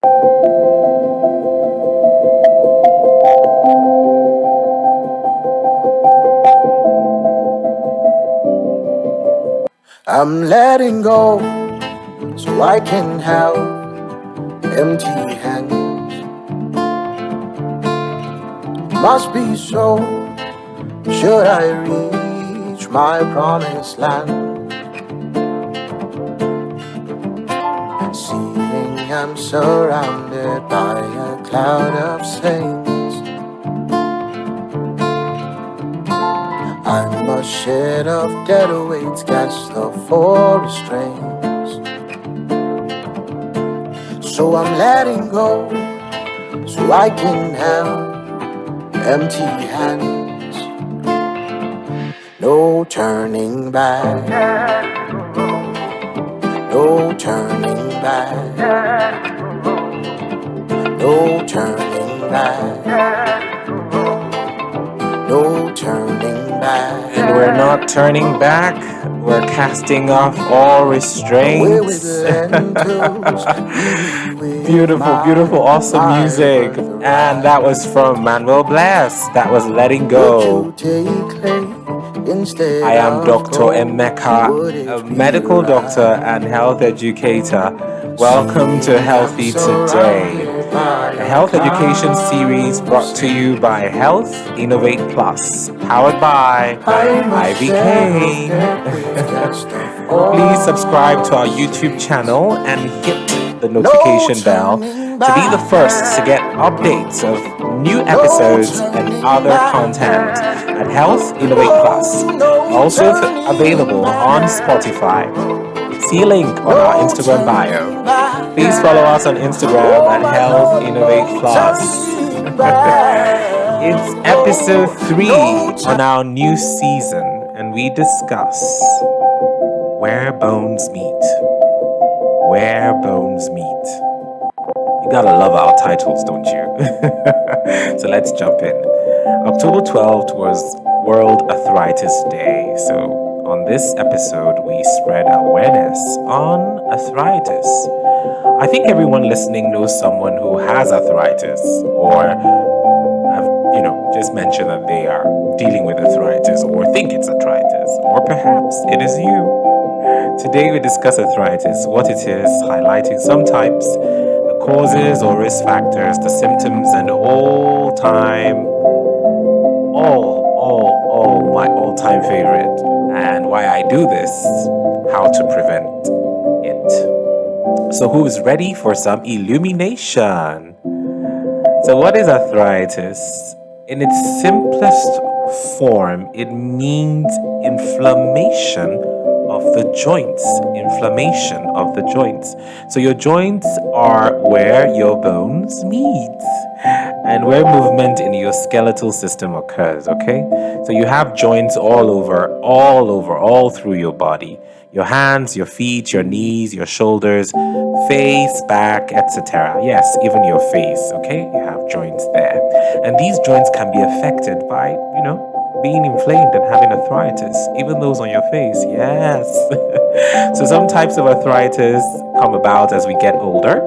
I'm letting go so I can have empty hands. Must be so, should I reach my promised land. Seeing I'm surrounded by a cloud of saints. I'm a shed of dead weights cast off for restraints. So I'm letting go so I can have empty hands. No turning back, no turning back, no turning back, no turning back. And we're not turning back, we're casting off all restraints. Beautiful, beautiful, awesome music. And that was from Manuel Bless. That was Letting Go. I am Dr. Emeka, a medical doctor and health educator. Welcome to Healthy Today, a health education series brought to you by Health Innovate Plus, powered by IVK. Please subscribe to our YouTube channel and hit the notification bell to be the first to get updates of new episodes and other content at Health Innovate Plus. Also available on Spotify. See a link on our Instagram bio. Please follow us on Instagram at Health Innovate Plus. It's episode 3 on our new season, and we discuss where bones meet. Where bones meet. You gotta love our titles, don't you? So let's jump in. October 12th was World Arthritis Day. So on this episode, we spread awareness on arthritis. I think everyone listening knows someone who has arthritis or have, just mentioned that they are dealing with arthritis or think it's arthritis, or perhaps it is you. Today we discuss arthritis, what it is, highlighting some types, the causes or risk factors, the symptoms, and my all-time favorite, and why I do this, how to prevent it. So who is ready for some illumination? So what is arthritis? In its simplest form, it means inflammation of the joints. Inflammation of the joints. So your joints are where your bones meet and where movement in your skeletal system occurs, okay? So you have joints all through your body. Your hands, your feet, your knees, your shoulders, face, back, etc. Yes, even your face, okay? You have joints there. And these joints can be affected by, being inflamed and having arthritis, even those on your face. Yes. So some types of arthritis come about as we get older.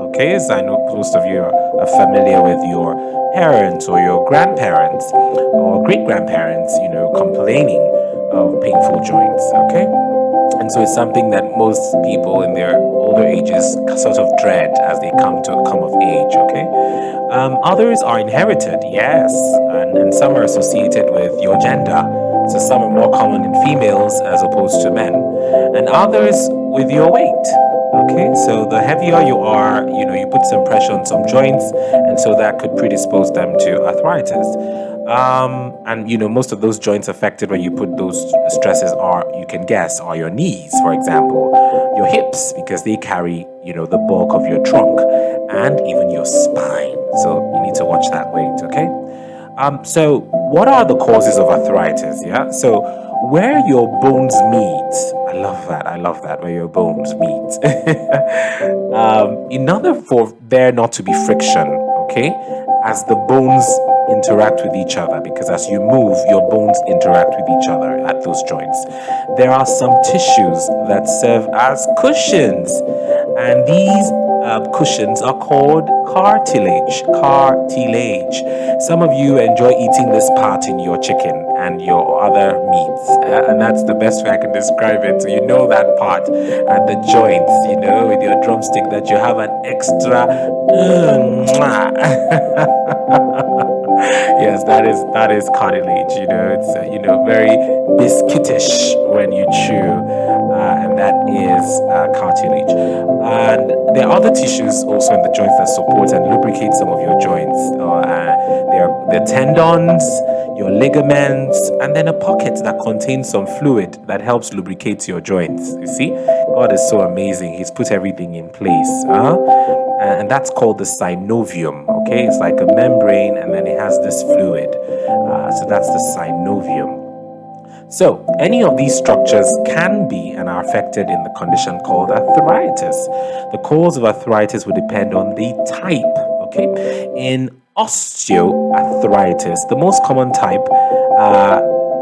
Okay, so I know most of you are familiar with your parents or your grandparents or great-grandparents, complaining of painful joints, okay? And so it's something that most people in their older ages sort of dread as they come of age, okay? Others are inherited, yes, and some are associated with your gender. So some are more common in females as opposed to men, and others with your weight. Okay, so the heavier you are, you put some pressure on some joints, and so that could predispose them to arthritis. And most of those joints affected when you put those stresses you can guess, are your knees, for example, your hips, because they carry, the bulk of your trunk, and even your spine. So you need to watch that weight, okay? So what are the causes of arthritis? Yeah, so where your bones meet, I love that, where your bones meet. In order for there not to be friction, okay, as the bones interact with each other, because as you move, your bones interact with each other at those joints. There are some tissues that serve as cushions, and these cushions are called cartilage. Cartilage. Some of you enjoy eating this part in your chicken and your other meats, and that's the best way I can describe it. So you know that part at the joints, with your drumstick, that you have an extra. Yes, that is cartilage. It's very biscuitish when you chew, and that is cartilage. And there are other tissues also in the joints that support and lubricate some of your joints. There are the tendons, your ligaments, and then a pocket that contains some fluid that helps lubricate your joints. You see, God is so amazing. He's put everything in place. And that's called the synovium. Okay, it's like a membrane, and then it has this fluid. So that's the synovium. So, any of these structures can be and are affected in the condition called arthritis. The cause of arthritis will depend on the type. Okay, in osteoarthritis, the most common type,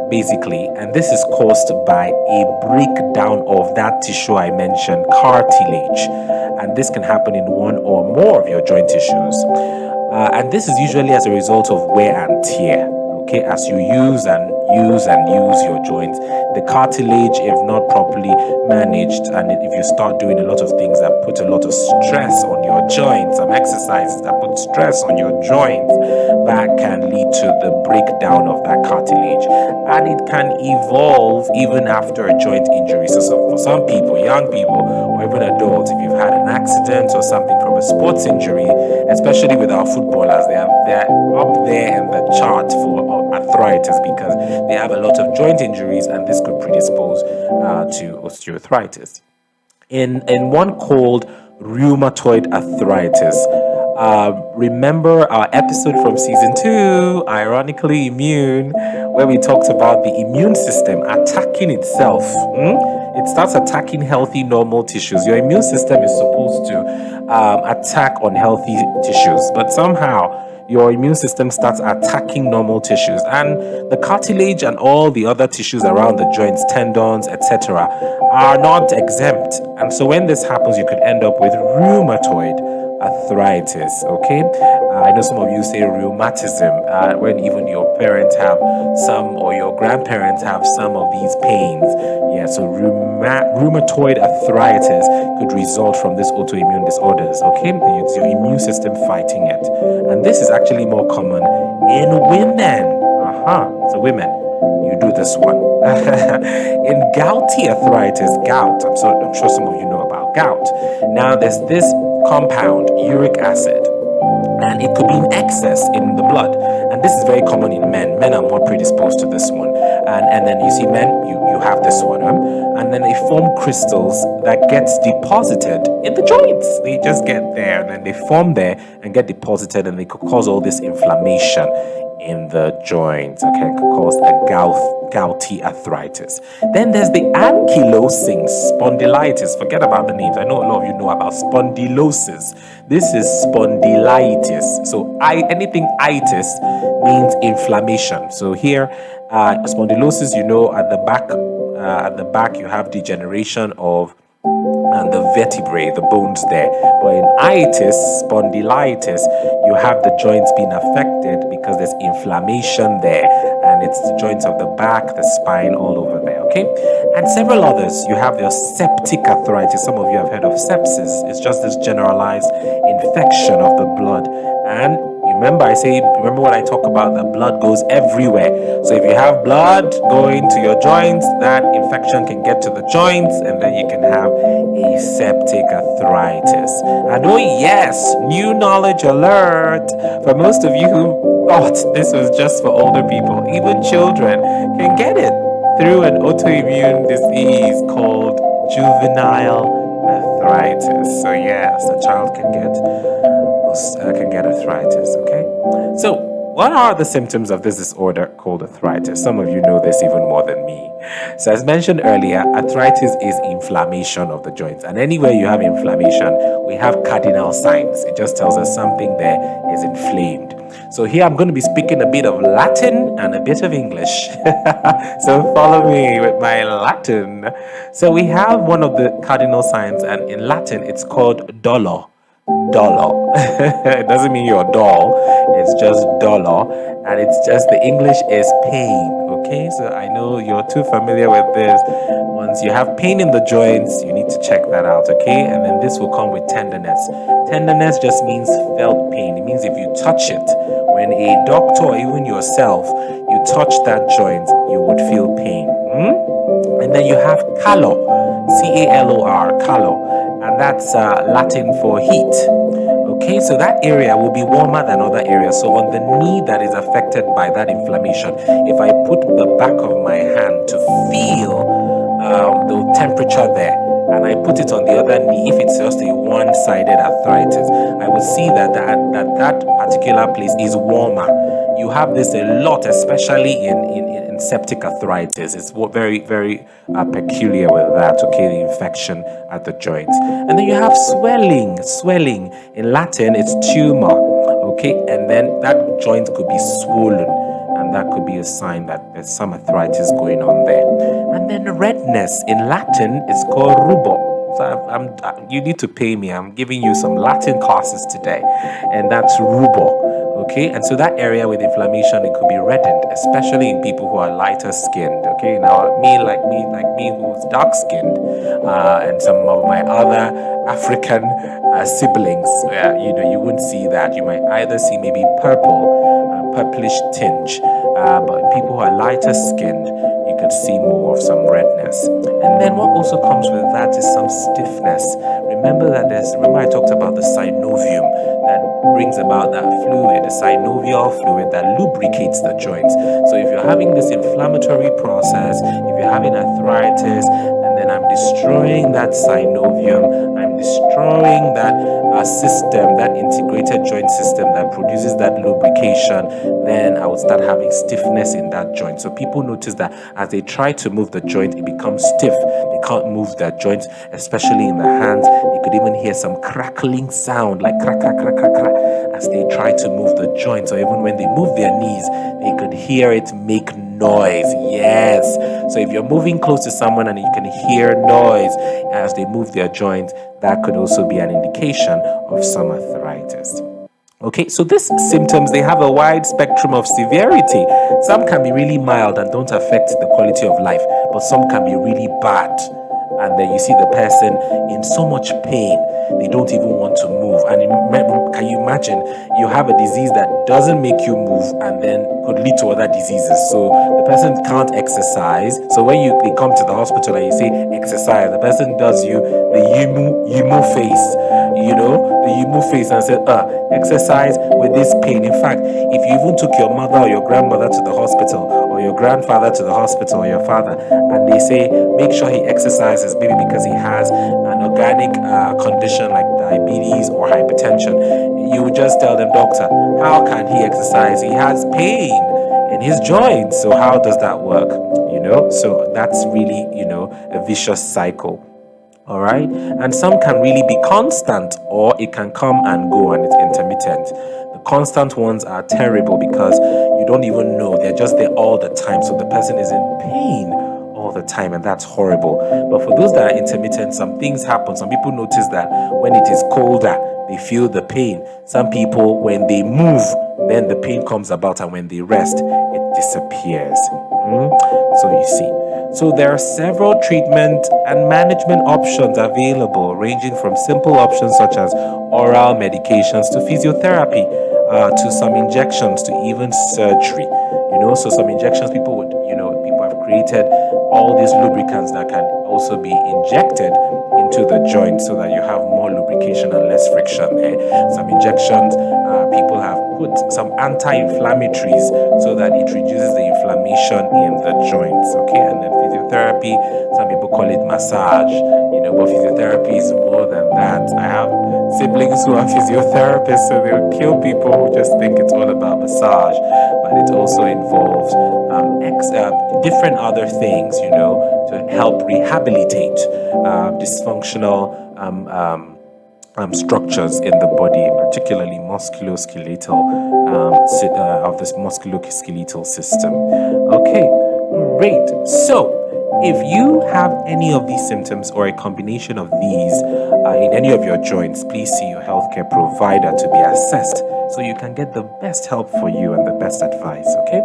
basically, and this is caused by a breakdown of that tissue I mentioned, cartilage, and this can happen in one or more of your joint tissues, and this is usually as a result of wear and tear. Okay, as you use your joints, the cartilage, if not properly managed, and if you start doing a lot of things that put a lot of stress on your joints, some exercises that put stress on your joints, that can lead to the breakdown of that cartilage, and it can evolve even after a joint injury. So for some people, young people, or even adults, if you've had an accident or something from a sports injury, especially with our footballers, they're up there in the chart for arthritis because they have a lot of joint injuries, and this could predispose to osteoarthritis. In one called rheumatoid arthritis, remember our episode from season 2, ironically immune, where we talked about the immune system attacking itself. It starts attacking healthy, normal tissues. Your immune system is supposed to attack unhealthy tissues, but somehow your immune system starts attacking normal tissues, and the cartilage and all the other tissues around the joints, tendons, etc., are not exempt. And so when this happens, you could end up with rheumatoid arthritis. Okay, I know some of you say rheumatism when even your parents have some, or your grandparents have some of these pains. Yeah, so rheumatoid arthritis could result from this autoimmune disorders. Okay, it's your immune system fighting it, and this is actually more common in women. So women, you do this one. In gouty arthritis, gout, I'm sure some of you know about gout. Now there's this compound, uric acid, and it could be in excess in the blood, and this is very common in men. Men are more predisposed to this one, and then you see men, you have this one, and then they form crystals that gets deposited in the joints. They just get there, and then they form there and get deposited, and they could cause all this inflammation in the joints. Okay, it could cause a gouty arthritis. Then there's the ankylosing spondylitis. Forget about the names. I know a lot of you know about spondylosis. This is spondylitis. So anything itis means inflammation. So here, spondylosis, at the back you have degeneration of and the vertebrae, the bones there. But in itis, spondylitis, you have the joints being affected because there's inflammation there, and it's the joints of the back, the spine, all over there. Okay, and several others. You have your septic arthritis. Some of you have heard of sepsis. It's just this generalized infection of the blood. And remember when I talk about the blood goes everywhere. So if you have blood going to your joints, that infection can get to the joints, and then you can have a septic arthritis. And oh yes, new knowledge alert for most of you who thought this was just for older people. Even children can get it through an autoimmune disease called juvenile arthritis. So yes, a child can get arthritis. Okay, so what are the symptoms of this disorder called arthritis? Some of you know this even more than me. So as mentioned earlier, arthritis is inflammation of the joints, and anywhere you have inflammation, we have cardinal signs. It just tells us something there is inflamed. So here I'm going to be speaking a bit of Latin and a bit of English. So follow me with my Latin. So we have one of the cardinal signs, and in Latin it's called dolor. dollar. It doesn't mean you're dull, it's just dollar, and it's just the English is pain. Okay, so I know you're too familiar with this. Once you have pain in the joints, you need to check that out. Okay, and then this will come with tenderness. Tenderness just means felt pain. It means if you touch it, when a doctor or even yourself, you touch that joint, you would feel pain. And then you have calor, calor, calor, and that's Latin for heat. Okay, so that area will be warmer than other areas. So on the knee that is affected by that inflammation, if I put the back of my hand to feel the temperature there, and I put it on the other knee, if it's just a one-sided arthritis, I will see that particular place is warmer. You have this a lot, especially in septic arthritis. It's very, very peculiar with that, okay, the infection at the joints. And then you have swelling. Swelling, in Latin, it's tumor, okay, and then that joint could be swollen, and that could be a sign that there's some arthritis going on there. And then redness, in Latin, it's called rubor. So you need to pay me. I'm giving you some Latin classes today, and that's rubor. Okay, and so that area with inflammation, it could be reddened, especially in people who are lighter skinned. Okay, now like me, who's dark skinned, and some of my other African siblings, you wouldn't see that. You might either see maybe purplish tinge, but in people who are lighter skinned, you could see more of some redness. And then what also comes with that is some stiffness. Remember I talked about the synovium that brings about that fluid, the synovial fluid that lubricates the joints. So if you're having this inflammatory process, if you're having arthritis, and then I'm destroying that synovium, I'm destroying that system, that integrated joint system that produces that lubrication, then I will start having stiffness in that joint. So people notice that as they try to move the joint, it becomes stiff. They can't move their joints, especially in the hands. You could even hear some crackling sound, like crack, crack, crack, crack, crack, as they try to move the joints. Or even when they move their knees, they could hear it make noise. Yes. So if you're moving close to someone and you can hear noise as they move their joints, that could also be an indication of some arthritis. Okay, so these symptoms, they have a wide spectrum of severity. Some can be really mild and don't affect the quality of life, but some can be really bad. And then you see the person in so much pain, they don't even want to move. And can you imagine, you have a disease that doesn't make you move and then could lead to other diseases. So the person can't exercise. So when they come to the hospital and you say exercise, the person does the yumu face, the yumu face, and said, exercise with this pain. In fact, if you even took your mother or your grandmother to the hospital, or your grandfather to the hospital, or your father, and they say, make sure he exercises, maybe because he has an organic condition like diabetes or hypertension, you would just tell them, doctor, how can he exercise? He has pain in his joints. So how does that work? So that's really, a vicious cycle. All right. And some can really be constant, or it can come and go, and it's intermittent. The constant ones are terrible because you don't even know. They're just there all the time. So the person is in pain all the time, and that's horrible. But for those that are intermittent, some things happen. Some people notice that when it is colder, they feel the pain. Some people, when they move, then the pain comes about, and when they rest, it disappears. So you see. So there are several treatment and management options available, ranging from simple options such as oral medications to physiotherapy, to some injections, to even surgery. So some injections people have created all these lubricants that can also be injected into the joint so that you have more lubrication and less friction there. Some injections, people have put some anti-inflammatories so that it reduces the inflammation in the joints. Okay, and then physiotherapy, some people call it massage, but physiotherapy is more than that. I have siblings who are physiotherapists, so they'll kill people who just think it's all about massage, but it also involves different other things, to help rehabilitate dysfunctional structures in the body, particularly musculoskeletal of this musculoskeletal system. Okay, great. So if you have any of these symptoms or a combination of these, in any of your joints, please see your healthcare provider to be assessed so you can get the best help for you and the best advice, okay?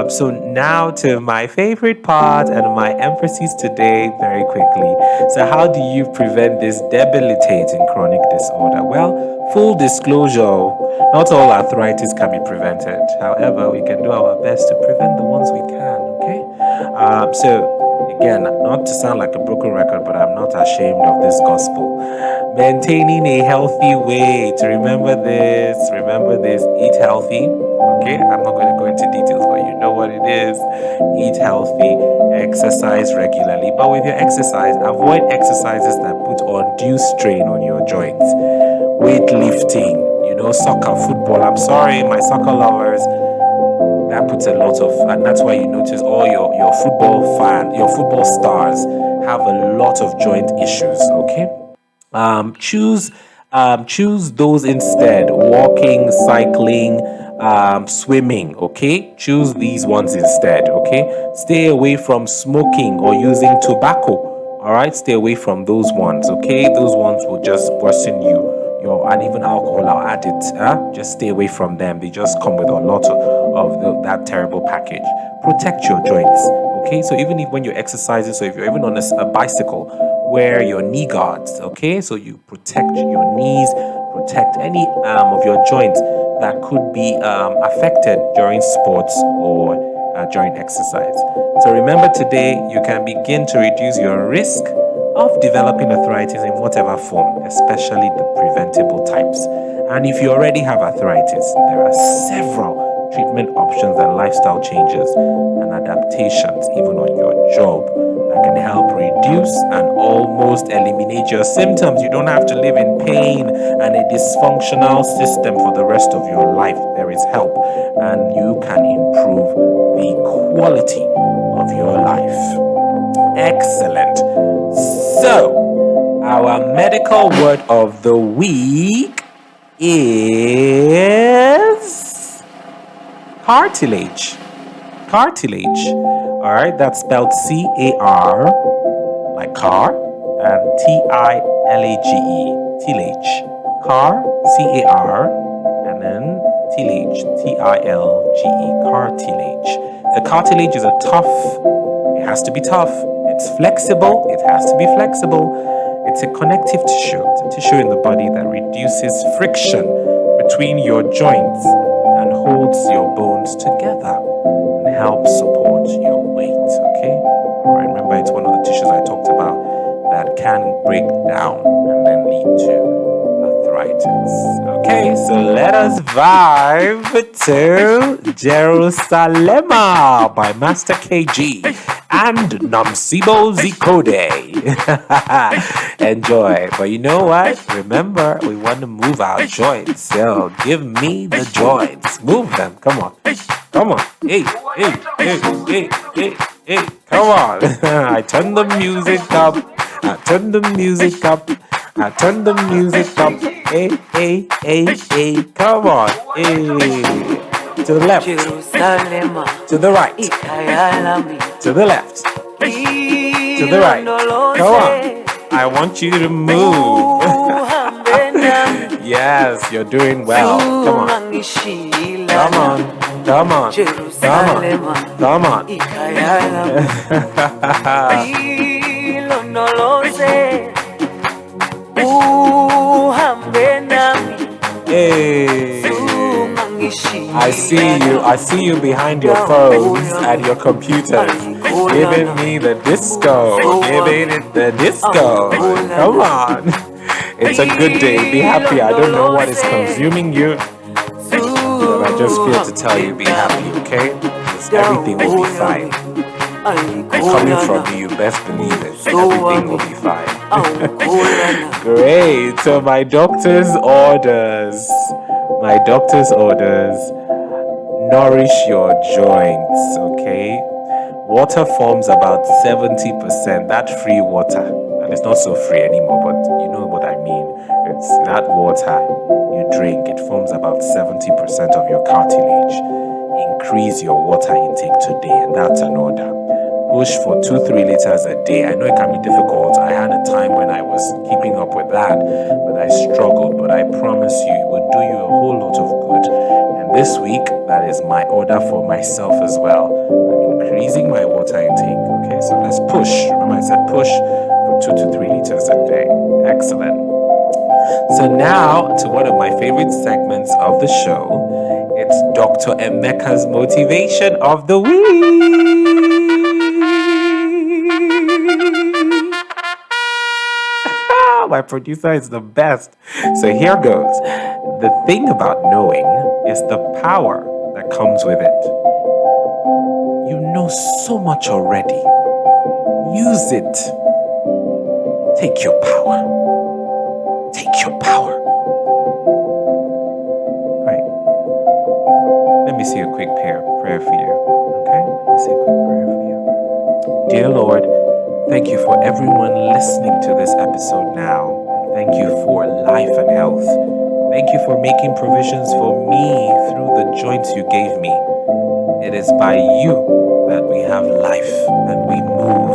So now to my favorite part and my emphasis today very quickly. So how do you prevent this debilitating chronic disorder? Well, full disclosure, not all arthritis can be prevented. However, we can do our best to prevent the ones we can, okay? So again, not to sound like a broken record, but I'm not ashamed of this gospel. Maintaining a healthy weight. Remember this, eat healthy. Okay, I'm not going to go into details, but you know what it is. Eat healthy, exercise regularly. But with your exercise, avoid exercises that put undue strain on your joints. Weightlifting, soccer, football. I'm sorry, my soccer lovers. That puts a lot of, and that's why you notice all your football stars have a lot of joint issues. Okay, choose those instead: walking, cycling, swimming. Okay, choose these ones instead. Okay, stay away from smoking or using tobacco. All right, stay away from those ones. Okay, those ones will just worsen and even alcohol are added. Just stay away from them. They just come with a lot of that terrible package. Protect your joints. Okay, so even if when you're exercising, so if you're even on a bicycle, wear your knee guards. Okay, so you protect your knees, protect any of your joints that could be affected during sports or during exercise. So remember today, you can begin to reduce your risk of developing arthritis in whatever form, especially the preventable types. And if you already have arthritis, there are several treatment options and lifestyle changes and adaptations, even on your job, that can help reduce and almost eliminate your symptoms. You don't have to live in pain and a dysfunctional system for the rest of your life. There is help, and you can improve the quality of your life. Excellent. So, our medical word of the week is cartilage. Cartilage. All right, that's spelled C-A-R, like car, and T-I-L-A-G-E, tillage. Car, C-A-R, and then tillage, T-I-L-G-E, cartilage. The cartilage is it has to be tough. It's flexible. It has to be flexible. It's a connective tissue. It's a tissue in the body that reduces friction between your joints and holds your bones together and helps support your weight. Okay? All right. Remember, it's one of the tissues I talked about that can break down and then lead to arthritis. Okay, so let us vibe to Jerusalem by Master KG and Namsibo Zikode. Enjoy. But you know what? Remember, we want to move our joints. So give me the joints. Move them. Come on. Come on. Hey. Come on. I turn the music up. I turn the music up. Hey. Come on. Hey. To the left. To the right. To the left. To the right. Come on. I want you to move. Yes, you're doing well. Come on. Come on. Come on. Come on. Hey. I see you behind your phones and your computers, giving me the disco, giving it the disco. Come on. It's a good day. Be happy. I don't know what is consuming you, but I just feel to tell you, be happy, okay? Because everything will be fine. And coming from me, you best believe it. Everything will be fine. Great. So my doctor's orders. Nourish your joints, okay? Water forms about 70%, that free water. And it's not so free anymore, but you know what I mean. It's that water you drink, it forms about 70% of your cartilage. Increase your water intake today, and that's an order. push for 2-3 liters a day. I know it can be difficult. I had a time when I was keeping up with that, but I struggled. But I promise you, it will do you a whole lot of good. And this week, that is my order for myself as well. I'm increasing my water intake. Okay, so let's push. Remember, I said push for 2 to 3 liters a day. Excellent. So now to one of my favorite segments of the show. It's Dr. Emeka's motivation of the week. My producer is the best. So here goes. The thing about knowing is the power that comes with it. You know so much already. Use it. Take your power. Take your power. Right. Let me say a quick prayer for you. Okay? Let me say a quick prayer for you. Dear Lord, thank you for everyone listening to this episode now. And thank you for life and health. Thank you for making provisions for me through the joints you gave me. It is by you that we have life and we move